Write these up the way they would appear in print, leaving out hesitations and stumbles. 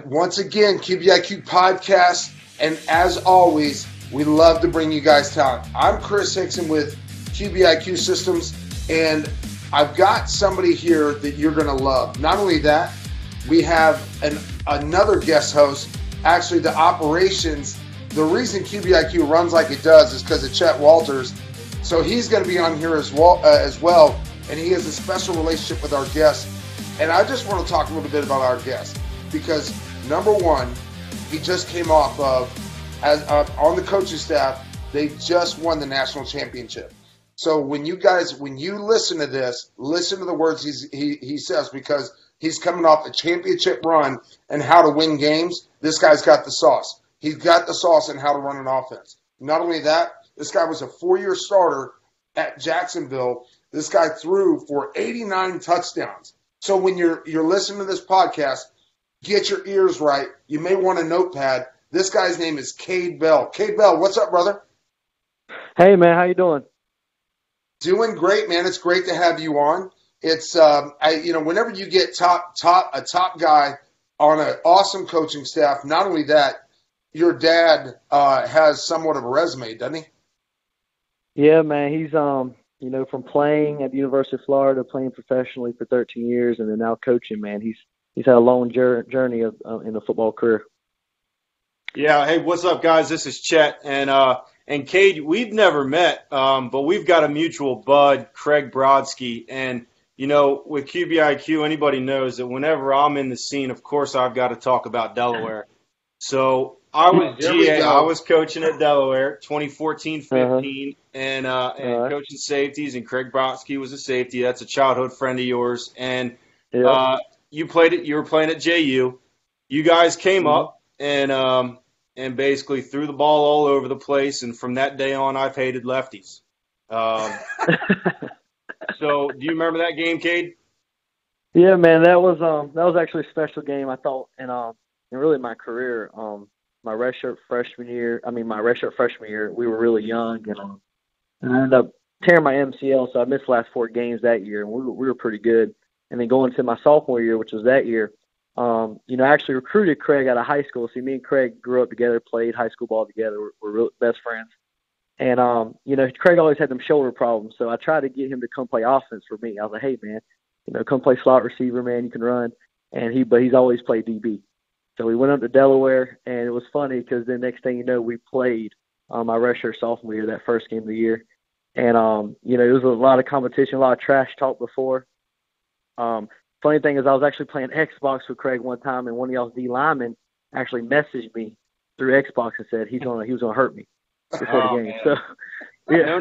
Once again, QBIQ podcast, and as always, we love to bring you guys talent. I'm Chris Hickson with QBIQ Systems, and I've got somebody here that you're going to love. Not only that, we have another guest host. Actually, the operations. The reason QBIQ runs like it does is because of Chet Walters. So he's going to be on here as well, and he has a special relationship with our guests. And I just want to talk a little bit about our guest because number one, he just came off of on the coaching staff. They just won the national championship. So when you listen to this, listen to the words he says because he's coming off a championship run and how to win games. This guy's got the sauce. He's got the sauce and how to run an offense. Not only that, this guy was a 4-year starter at Jacksonville. This guy threw for 89 touchdowns. So when you're listening to this podcast, get your ears right. You may want a notepad. This guy's name is Kade Bell. Kade Bell, what's up, brother? Hey, man, how you doing? Doing great, man. It's great to have you on. It's whenever you get a top guy on an awesome coaching staff. Not only that, your dad has somewhat of a resume, doesn't he? Yeah, man. He's from playing at the University of Florida, playing professionally for 13 years, and then now coaching. Man, he's had a long journey in the football career. Yeah. Hey, what's up, guys? This is Chet, and Kade. We've never met, but we've got a mutual bud, Craig Brodsky, and with QBIQ, anybody knows that whenever I'm in the scene, of course, I've got to talk about Delaware. So I was GA. I was coaching at Delaware, 2014-15, and coaching safeties. And Craig Brodsky was a safety. That's a childhood friend of yours. And you were playing at JU. You guys came up and basically threw the ball all over the place. And from that day on, I've hated lefties. So, do you remember that game, Kade? Yeah, man, that was actually a special game. I thought, and really my career, my redshirt freshman year, we were really young, and I ended up tearing my MCL, so I missed the last 4 games that year, and we were pretty good. And then going into my sophomore year, which was that year, I actually recruited Craig out of high school. See, me and Craig grew up together, played high school ball together. We're real best friends. And, Craig always had them shoulder problems, so I tried to get him to come play offense for me. I was like, hey, man, come play slot receiver, man, you can run. But he's always played DB. So we went up to Delaware, and it was funny because the next thing you know, we played my redshirt sophomore year, that first game of the year. And, it was a lot of competition, a lot of trash talk before. Funny thing is I was actually playing Xbox with Craig one time, and one of y'all's D linemen actually messaged me through Xbox and said he was gonna hurt me before the game. Man. So yeah,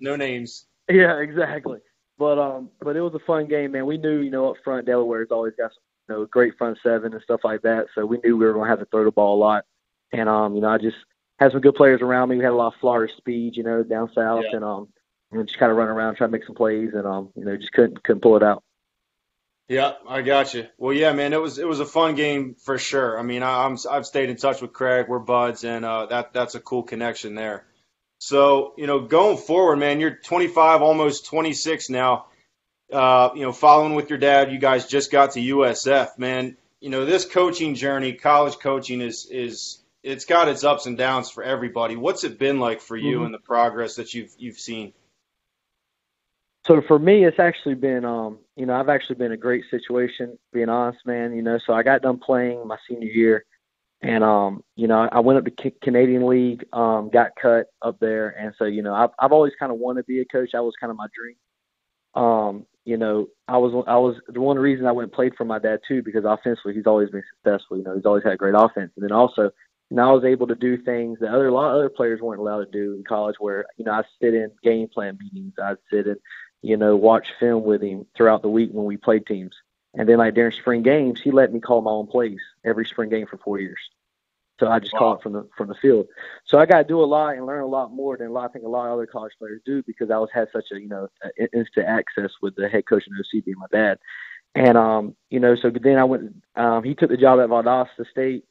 no names. Yeah, exactly. But it was a fun game, man. We knew, up front Delaware's always got some, great front seven and stuff like that. So we knew we were gonna have to throw the ball a lot. And I just had some good players around me. We had a lot of Florida speed, down south, and just kind of run around, try to make some plays, and just couldn't pull it out. Yeah, I got you. Well, yeah, man, it was a fun game for sure. I mean, I've stayed in touch with Craig. We're buds, and that's a cool connection there. So, going forward, man, you're 25, almost 26 now. Following with your dad, you guys just got to USF, man. This coaching journey, college coaching it's got its ups and downs for everybody. What's it been like for you and the progress that you've seen? So for me, it's actually been, I've actually been a great situation, being honest, man. So I got done playing my senior year, and I went up to Canadian League, got cut up there, and so I've always kind of wanted to be a coach. That was kind of my dream. I was the one reason I went and played for my dad too, because offensively he's always been successful. He's always had great offense, and then also I was able to do things that a lot of other players weren't allowed to do in college. Where I'd sit in game plan meetings, I'd sit in watch film with him throughout the week when we played teams. And then during spring games, he let me call my own plays every spring game for 4 years. So I just call it from the field. So I got to do a lot and learn a lot more than I think a lot of other college players do, because I had such instant access with the head coach and OC being my dad. And, so then I went, he took the job at Valdosta State.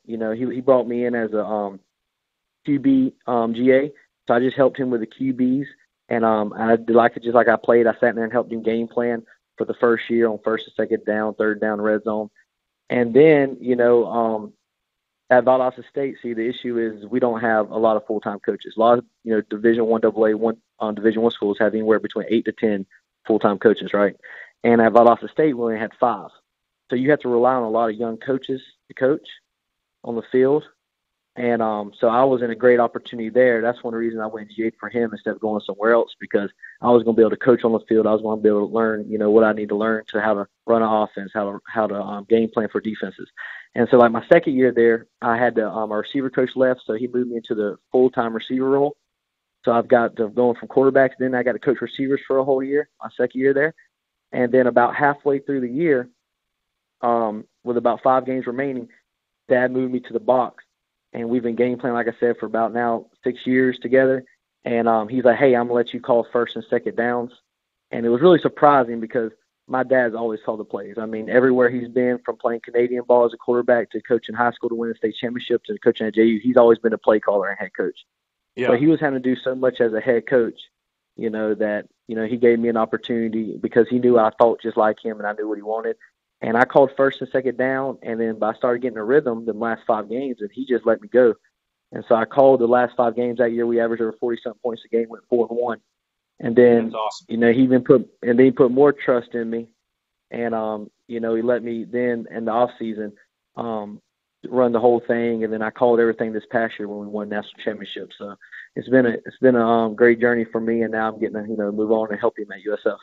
He brought me in as a QB GA. So I just helped him with the QBs. And I played, I sat there and helped him game plan for the first year on first and second down, third down, red zone. And then, at Valdosta State, see, the issue is we don't have a lot of full-time coaches. A lot of, Division One AA, Division One schools have anywhere between 8 to 10 full-time coaches, right? And at Valdosta State, we only had 5. So you have to rely on a lot of young coaches to coach on the field. And so I was in a great opportunity there. That's one of the reasons I went GA for him instead of going somewhere else, because I was going to be able to coach on the field. I was going to be able to learn, what I need to learn to how to run an offense, how to game plan for defenses. And so, like, my second year there, I had our receiver coach left, so he moved me into the full-time receiver role. So I've got going from quarterbacks. Then I got to coach receivers for a whole year, my second year there. And then about halfway through the year, with about 5 games remaining, Dad moved me to the box. And we've been game planning, like I said, for about now 6 years together. And he's like, hey, I'm going to let you call first and second downs. And it was really surprising because my dad's always called the plays. I mean, everywhere he's been, from playing Canadian ball as a quarterback to coaching high school to win a state championship to coaching at JU, he's always been a play caller and head coach. Yeah. But he was having to do so much as a head coach, that, he gave me an opportunity because he knew I thought just like him and I knew what he wanted. And I called first and second down, and then I started getting a rhythm the last 5 games, and he just let me go. And so I called the last 5 games that year. We averaged over 40-something points a game, went 4-1. And then, that's awesome. He even put more trust in me. And, he let me then in the off season run the whole thing. And then I called everything this past year when we won national championship. So it's been a great journey for me. And now I'm getting to, move on and help him at USF.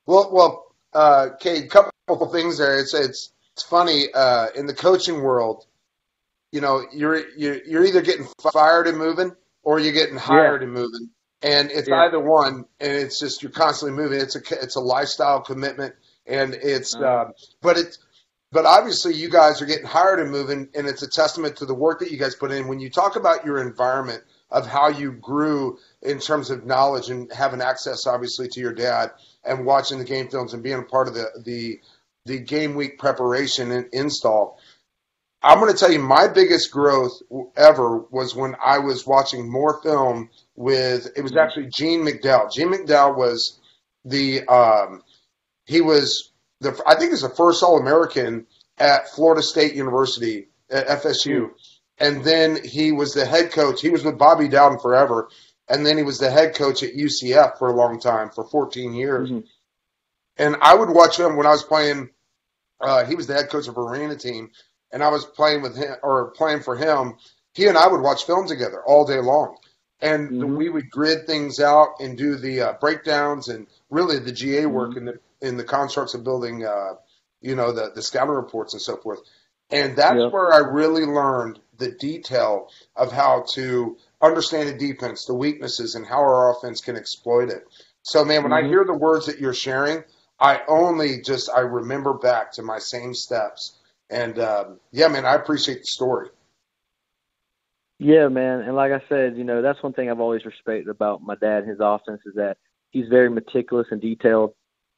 Well, Kade, couple things there. It's funny in the coaching world. You're either getting fired and moving, or you're getting hired and moving, and it's either one. And it's just you're constantly moving. It's a lifestyle commitment, and it's but obviously you guys are getting hired and moving, and it's a testament to the work that you guys put in. When you talk about your environment of how you grew in terms of knowledge and having access, obviously, to your dad and watching the game films and being a part of the game week preparation and install, I'm going to tell you my biggest growth ever was when I was watching more film with, it was actually Gene McDowell. Gene McDowell was I think he was the first All-American at Florida State University at FSU. And then he was the head coach. He was with Bobby Dowden forever. And then he was the head coach at UCF for a long time, for 14 years. Mm-hmm. And I would watch him when I was playing. He was the head coach of a arena team, and I was playing with him or playing for him. He and I would watch film together all day long. And we would grid things out and do the breakdowns and really the GA work in the constructs of building, the scouting reports and so forth. And that's where I really learned the detail of how to understand the defense, the weaknesses, and how our offense can exploit it. So, man, when I hear the words that you're sharing, I remember back to my same steps. And, man, I appreciate the story. Yeah, man. And like I said, that's one thing I've always respected about my dad and his offense is that he's very meticulous and detailed.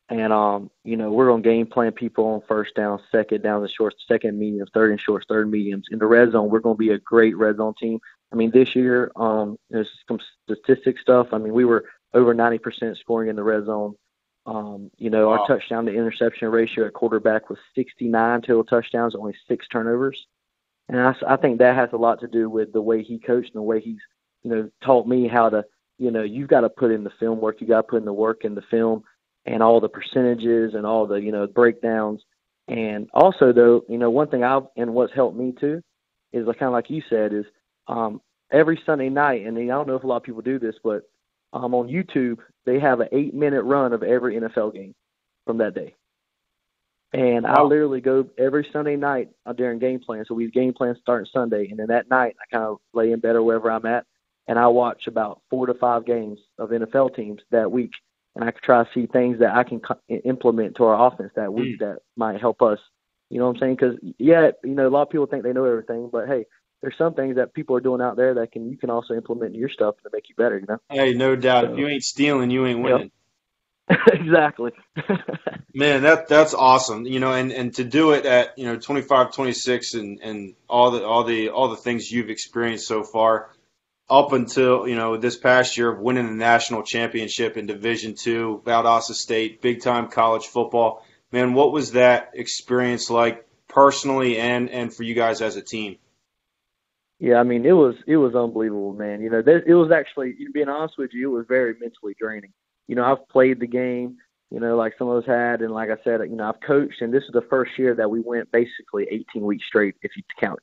And, we're going to game plan people on first down, second down, the short, second mediums, third and shorts, third mediums. In the red zone, we're going to be a great red zone team. I mean, this year, there's some statistic stuff. I mean, we were over 90% scoring in the red zone. Our touchdown to interception ratio at quarterback was 69 total touchdowns, only 6 turnovers. And I think that has a lot to do with the way he coached and the way he's, taught me how to, you've got to put in the film work. You got to put in the work in the film and all the percentages and all the, breakdowns. And also, though, one thing and what's helped me too is kind of like you said is every Sunday night, and I don't know if a lot of people do this, but on YouTube, they have an 8-minute run of every NFL game from that day. And I literally go every Sunday night during game plan. So we game plan starting Sunday, and then that night I kind of lay in bed or wherever I'm at, and I watch about 4 to 5 games of NFL teams that week, and I can try to see things that I can implement to our offense that week that might help us. You know what I'm saying? Because, a lot of people think they know everything, but, hey, there's some things that people are doing out there that you can also implement in your stuff to make you better, Hey, no doubt. So, if you ain't stealing, you ain't winning. Yep. Exactly. Man, that's awesome. And to do it at 25, 26, and all the things you've experienced so far, up until this past year of winning the national championship in Division II, Valdosta State, big time college football. Man, what was that experience like personally and for you guys as a team? Yeah, I mean, it was unbelievable, man. It was actually, being honest with you, it was very mentally draining. I've played the game, like some of us had, and like I said, I've coached, and this is the first year that we went basically 18 weeks straight if you count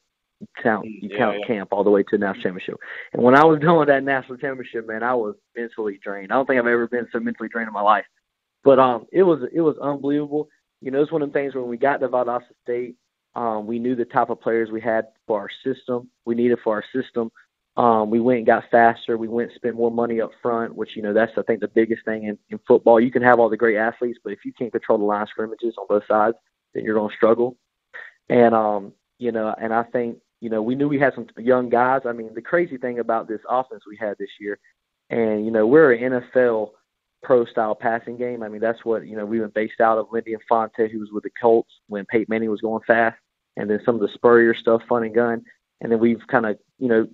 camp all the way to the national championship. And when I was done with that national championship, man, I was mentally drained. I don't think I've ever been so mentally drained in my life. But it was unbelievable. It's one of the things when we got to Valdosta State. We knew the type of players we had for our system. We needed for our system. We went and got faster. We went and spent more money up front, which, that's, I think, the biggest thing in football. You can have all the great athletes, but if you can't control the line of scrimmages on both sides, then you're going to struggle. And, and I think, we knew we had some young guys. I mean, the crazy thing about this offense we had this year, and, we're an NFL pro-style passing game. I mean, that's what, we were based out of Lindy Infante, who was with the Colts when Peyton Manning was going fast. And then some of the Spurrier stuff, fun and gun. And then we've kind of,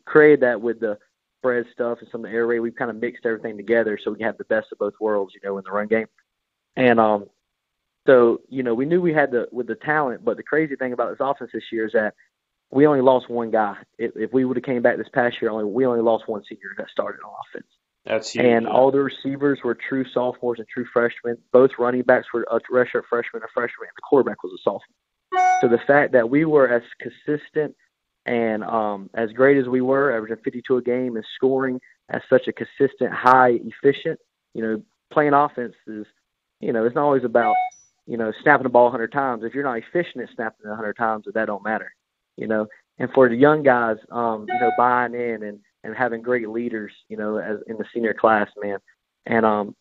created that with the spread stuff and some of the air raid. We've kind of mixed everything together so we can have the best of both worlds, in the run game. And so, we knew we had with the talent, but the crazy thing about this offense this year is that we only lost one guy. If we would have came back this past year, we only lost one senior that started on offense. That's huge. And all the receivers were true sophomores and true freshmen. Both running backs were a redshirt freshman, and the quarterback was a sophomore. So the fact that we were as consistent and as great as we were, averaging 52 a game and scoring at such a consistent, high, efficient, playing offense is, it's not always about, snapping the ball 100 times. If you're not efficient at snapping it 100 times, that don't matter, And for the young guys, buying in and having great leaders, as in the senior class, man. And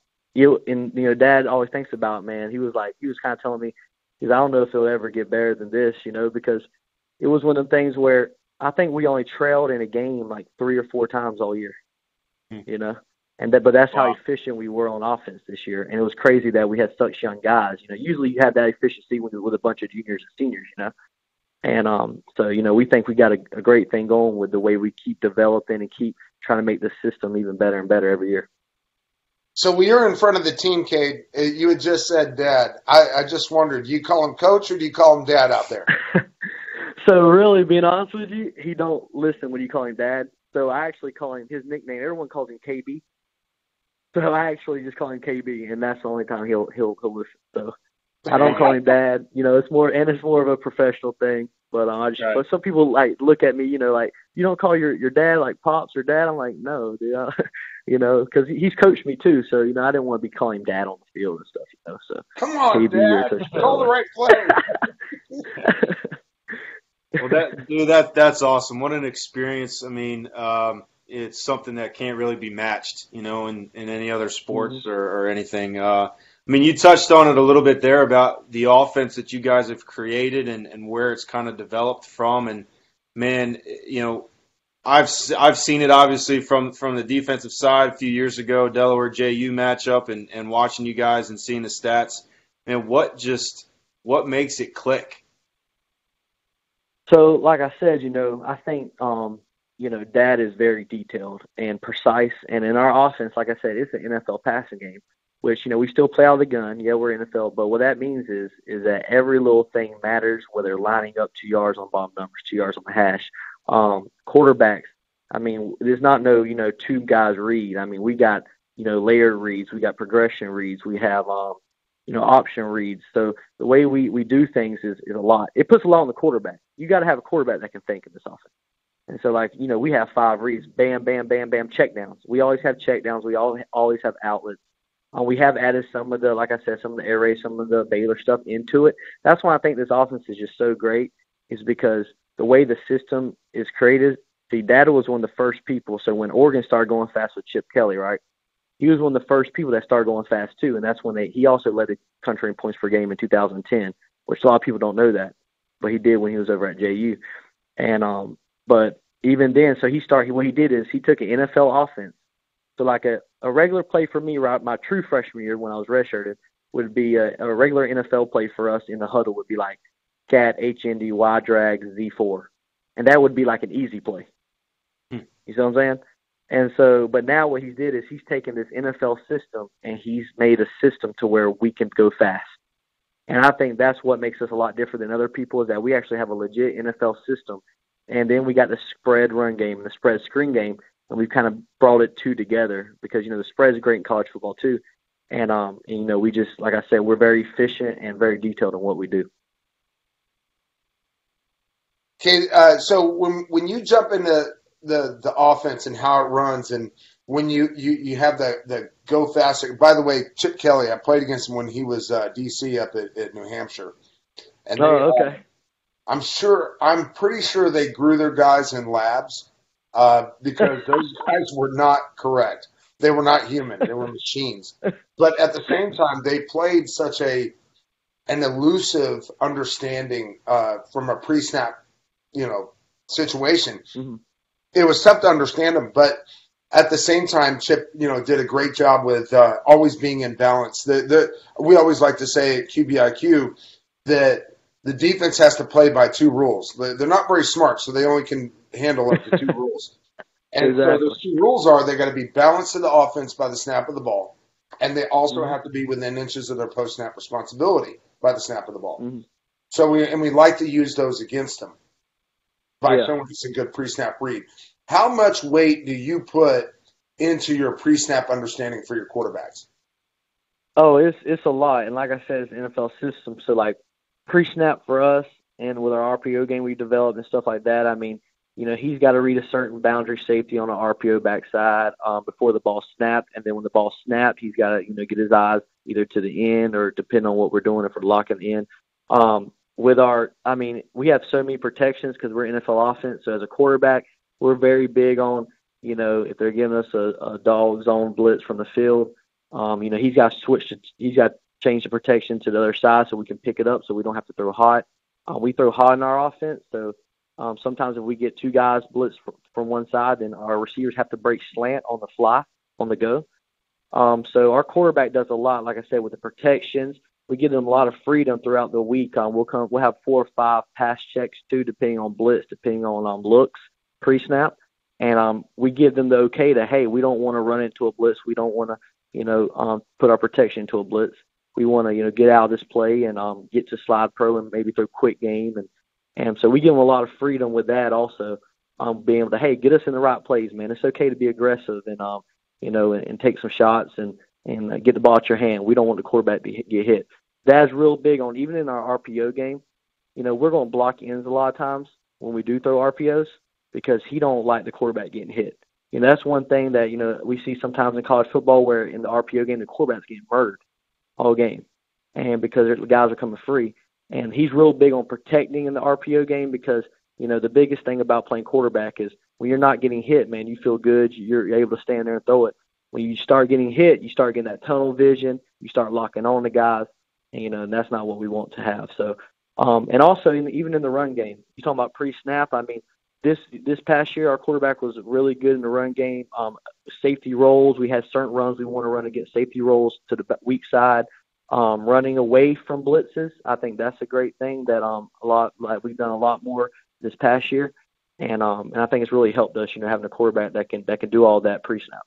Dad always thinks about, man. He was kind of telling me, I don't know if it'll ever get better than this, because it was one of the things where I think we only trailed in a game like 3 or 4 times all year, but that's how efficient we were on offense this year. And it was crazy that we had such young guys. Usually you have that efficiency with a bunch of juniors and seniors, And so, we think we got a great thing going with the way we keep developing and keep trying to make the system even better and better every year. So when you're in front of the team, Kade, you had just said Dad. I just wondered, do you call him Coach or do you call him Dad out there? So really, being honest with you, he don't listen when you call him Dad. So I actually call him his nickname. Everyone calls him KB. So I actually just call him KB, and that's the only time he'll listen. So I don't call him Dad. It's more of a professional thing. But but some people look at me, like, you don't call your dad like Pops or Dad. I'm like, no, dude, because he's coached me too. So I didn't want to be calling him Dad on the field and stuff. So come on, Dad, call the right play. Well, that's awesome. What an experience. I mean, it's something that can't really be matched, in any other sports or anything. I mean, you touched on it a little bit there about the offense that you guys have created and where it's kind of developed from. And, man, I've seen it obviously from the defensive side a few years ago, Delaware JU matchup, and watching you guys and seeing the stats. And what makes it click? So, like I said, I think, Dad is very detailed and precise. And in our offense, like I said, it's an NFL passing game, which, we still play out of the gun. Yeah, we're NFL. But what that means is that every little thing matters, whether lining up 2 yards on bomb numbers, 2 yards on the hash. Quarterbacks, I mean, there's not no, two guys read. I mean, we got, layered reads. We got progression reads. We have, option reads. So the way we do things is a lot. It puts a lot on the quarterback. You got to have a quarterback that can think in this offense. And so, we have 5 reads, bam, bam, bam, bam, check downs. We always have check downs. We always have outlets. We have added some of the, like I said, some of the air raid, some of the Baylor stuff into it. That's why I think this offense is just so great, is because the way the system is created. See, Dad was one of the first people. So when Oregon started going fast with Chip Kelly, right, he was one of the first people that started going fast too. And that's when he also led the country in points per game in 2010, which a lot of people don't know that, but he did when he was over at JU. And but even then, so what he did is he took an NFL offense. So like a regular play for me, right, my true freshman year when I was redshirted would be a regular NFL play for us in the huddle would be like cat, HND, Y drag, Z4. And that would be like an easy play. You see what I'm saying? And so, but now what he did is he's taken this NFL system and he's made a system to where we can go fast. And I think that's what makes us a lot different than other people is that we actually have a legit NFL system. And then we got the spread run game and the spread screen game, and we've kind of brought it two together because, the spread is great in college football too. And we just, like I said, we're very efficient and very detailed in what we do. Okay, so when you jump into the offense and how it runs, and when you have the go faster. By the way, Chip Kelly, I played against him when he was DC up at New Hampshire. And okay. I'm pretty sure they grew their guys in labs because those guys were not correct. They were not human. They were machines. But at the same time, they played such an elusive understanding from a pre-snap, situation. Mm-hmm. It was tough to understand them, but at the same time, Chip, did a great job with always being in balance. We always like to say at QBIQ that the defense has to play by two rules. They're not very smart, so they only can handle up to two rules. And exactly. so those two rules are they got to be balanced to the offense by the snap of the ball, and they also have to be within inches of their post-snap responsibility by the snap of the ball. Mm-hmm. So we like to use those against them by showing us a good pre-snap read. How much weight do you put into your pre-snap understanding for your quarterbacks? Oh, it's a lot. And like I said, it's an NFL system. So, like, pre-snap for us and with our RPO game we developed and stuff like that, I mean, he's got to read a certain boundary safety on an RPO backside before the ball snapped. And then when the ball snapped, he's got to, get his eyes either to the end or depending on what we're doing, if we're locking in. We have so many protections because we're NFL offense. So as a quarterback, we're very big on, if they're giving us a dog zone blitz from the field, he's got to change the protection to the other side so we can pick it up so we don't have to throw hot. We throw hot in our offense. So sometimes if we get two guys blitz from one side, then our receivers have to break slant on the fly, on the go. So our quarterback does a lot, like I said, with the protections. We give them a lot of freedom throughout the week. We'll have 4 or 5 pass checks too, depending on blitz, depending on looks, pre-snap. And we give them the okay to, hey, we don't want to run into a blitz. We don't want to, put our protection into a blitz. We want to, get out of this play and get to slide pro and maybe throw quick game. And so we give them a lot of freedom with that also, being able to, hey, get us in the right plays, man. It's okay to be aggressive and, and take some shots and get the ball at your hand. We don't want the quarterback to get hit. That's real big on, even in our RPO game, we're going to block ends a lot of times when we do throw RPOs because he don't like the quarterback getting hit. That's one thing that, we see sometimes in college football where in the RPO game, the quarterback's getting murdered all game. And because the guys are coming free. And he's real big on protecting in the RPO game because, the biggest thing about playing quarterback is when you're not getting hit, man, you feel good. You're able to stand there and throw it. When you start getting hit, you start getting that tunnel vision. You start locking on the guys, and that's not what we want to have. So, and also even in the run game, you're talking about pre-snap. I mean, this past year, our quarterback was really good in the run game. Safety rolls, we had certain runs we want to run against safety rolls to the weak side. Running away from blitzes, I think that's a great thing that we've done a lot more this past year, and I think it's really helped us, having a quarterback that can do all that pre-snap.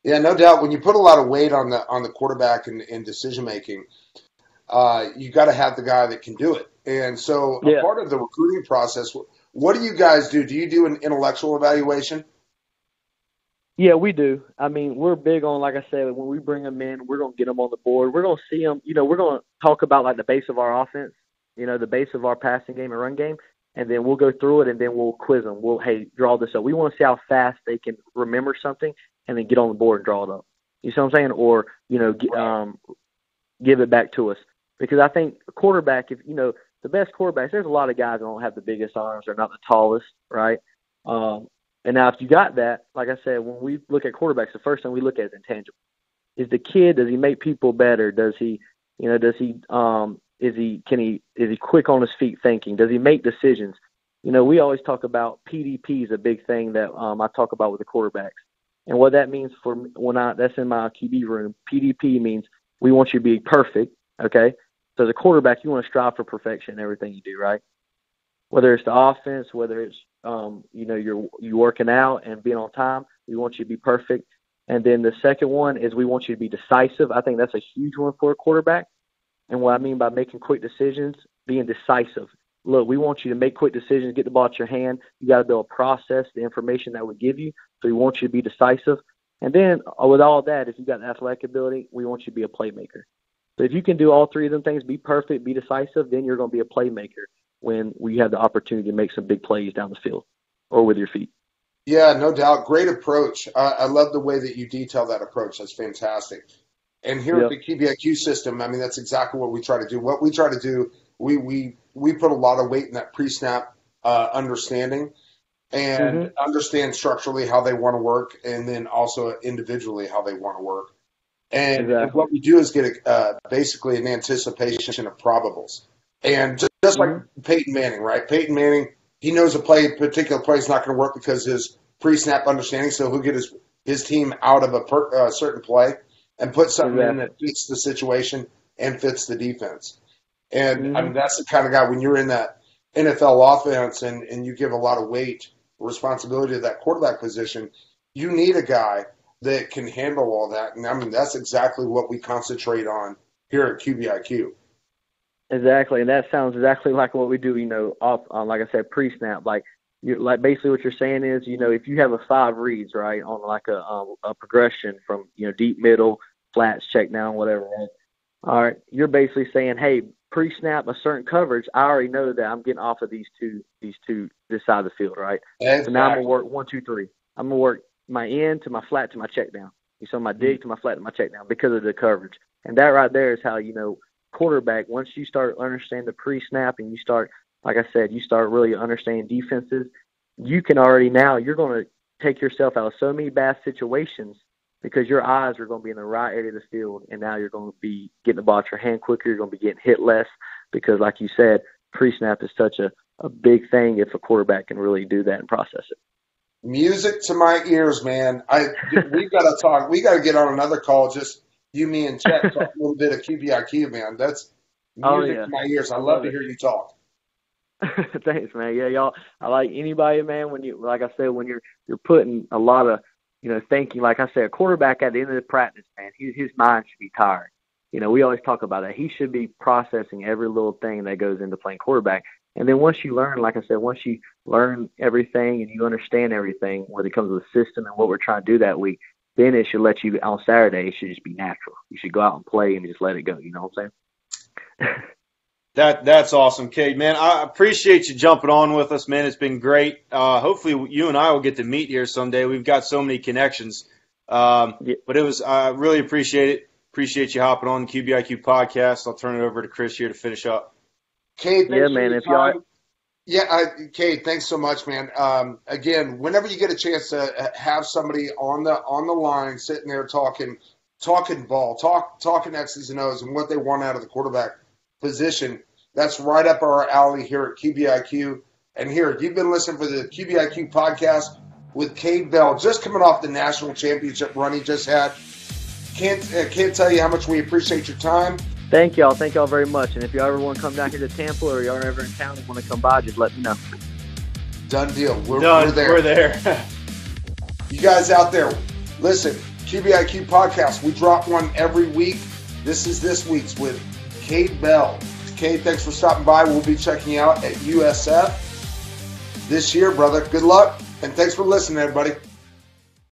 Yeah, no doubt. When you put a lot of weight on the quarterback in decision making, you got to have the guy that can do it. And so, a part of the recruiting process, what do you guys do? Do you do an intellectual evaluation? Yeah, we do. I mean, we're big on, like I said, when we bring them in, we're going to get them on the board. We're going to see them. We're going to talk about like the base of our offense, the base of our passing game and run game, and then we'll go through it and then we'll quiz them. Hey, draw this up. We want to see how fast they can remember something and then get on the board and draw it up. You see what I'm saying? Or, give it back to us. Because I think a quarterback, if, the best quarterbacks, there's a lot of guys that don't have the biggest arms. They're not the tallest, right? And now if you got that, like I said, when we look at quarterbacks, the first thing we look at is intangible. Is the kid, does he make people better? Does he, is he quick on his feet thinking? Does he make decisions? We always talk about PDP is a big thing that I talk about with the quarterbacks. And what that means that's in my QB room, PDP means we want you to be perfect, okay? So as a quarterback, you want to strive for perfection in everything you do, right? Whether it's the offense, whether it's, you're working out and being on time, we want you to be perfect. And then the second one is we want you to be decisive. I think that's a huge one for a quarterback. And what I mean by making quick decisions, being decisive. Look, we want you to make quick decisions, get the ball at your hand. You got to be able to process the information that we give you. So we want you to be decisive. And then with all that, if you've got athletic ability, we want you to be a playmaker. So if you can do all three of them things, be perfect, be decisive, then you're going to be a playmaker when we have the opportunity to make some big plays down the field or with your feet. Yeah, no doubt. Great approach. I love the way that you detail that approach. That's fantastic. And here at the QBIQ system, I mean, that's exactly what we try to do. What we try to do, we put a lot of weight in that pre-snap understanding and understand structurally how they want to work, and then also individually how they want to work. And what we do is get basically an anticipation of probables. And just like Peyton Manning, right? Peyton Manning, he knows a particular play is not going to work because his pre-snap understanding, so he'll get his team out of a certain play and put something in that fits the situation and fits the defense. And, I mean, that's the kind of guy, when you're in that NFL offense and you give a lot of weight, responsibility to that quarterback position, you need a guy that can handle all that. And, I mean, that's exactly what we concentrate on here at QBIQ. Exactly, and that sounds exactly like what we do, off like I said, pre-snap. Like basically what you're saying is, if you have a 5 reads, right, on like a progression from, deep, middle, flats, check down, whatever, right? All right, you're basically saying, hey, pre-snap a certain coverage, I already know that I'm getting off of this side of the field, right? Exactly. So now I'm going to work 1, 2, 3. I'm going to work my end to my flat to my check down. So my dig to my flat to my check down because of the coverage. And that right there is how, quarterback, once you start understanding the pre-snap and you start, like I said, you start really understanding defenses, you can already now, you're going to take yourself out of so many bad situations because your eyes are going to be in the right area of the field, and now you're going to be getting the ball at your hand quicker, you're going to be getting hit less because, like you said, pre-snap is such a big thing if a quarterback can really do that and process it. Music to my ears, man. We've got to talk. We got to get on another call, just you, me, and Chet talk a little bit of QBIQ, man. That's music to my ears. I love to hear you talk. Thanks, man. Yeah, y'all. I like anybody, man. When you, like I said, when you're putting a lot of, thinking. Like I said, a quarterback at the end of the practice, man, his mind should be tired. We always talk about that. He should be processing every little thing that goes into playing quarterback. And then once you learn, like I said, once you learn everything and you understand everything when it comes to the system and what we're trying to do that week, then it should let you, on Saturday, it should just be natural. You should go out and play and just let it go. You know what I'm saying? That's awesome, Kade. Man, I appreciate you jumping on with us, man. It's been great. Hopefully you and I will get to meet here someday. We've got so many connections. But it was, I really appreciate it. Appreciate you hopping on the QBIQ podcast. I'll turn it over to Chris here to finish up. Kade, yeah, man. If y'all, Kade, thanks so much, man. Again, whenever you get a chance to have somebody on the line, sitting there talking ball, talking X's and O's and what they want out of the quarterback position, that's right up our alley here at QBIQ. And here, you've been listening for the QBIQ podcast with Kade Bell, just coming off the national championship run he just had. Can't tell you how much we appreciate your time. Thank y'all very much. And if you ever want to come down here to Tampa or you're ever in town and want to come by, just let me know. Done deal. We're there. We're there. You guys out there, listen, QBIQ podcast. We drop one every week. This is this week's with Kade Bell. Kade, thanks for stopping by. We'll be checking you out at USF this year, brother. Good luck, and thanks for listening, everybody.